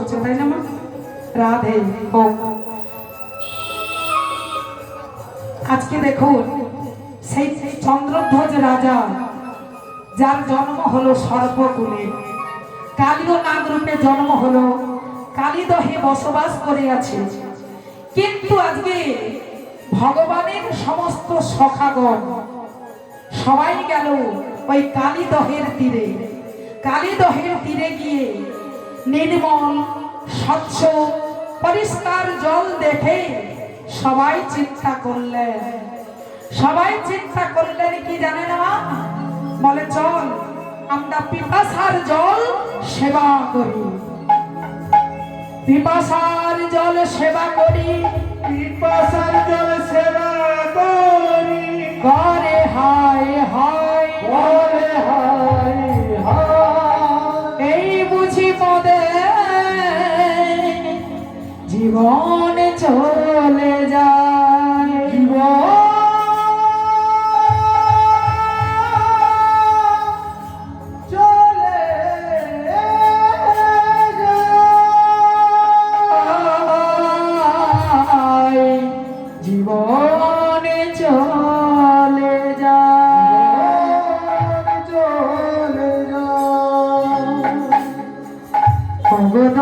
হচ্ছে, তাই না মা? রাধে হোক। আজকে দেখুন সেই চন্দ্রধ্বজ রাজা, যার জন্ম হলো সর্পকুলে, কালীয় নাগ রূপে জন্ম হলো, কালীদহে বসবাস করে আছে। কিন্তু আজকে ভগবানের সমস্ত সখাগণ সবাই গেল ওই কালীদহের তীরে। কালীদহের তীরে গিয়ে নির্মল স্বচ্ছ পরিষ্কার জল দেখে সবাই চিন্তা করলেন। সবাই চিন্তা করলেন কি জানেন মা? বলে চল আমরা পিপাসার জল সেবা করি, পিপাসার জল সেবা করি, পিপাসার জল সেবা করি।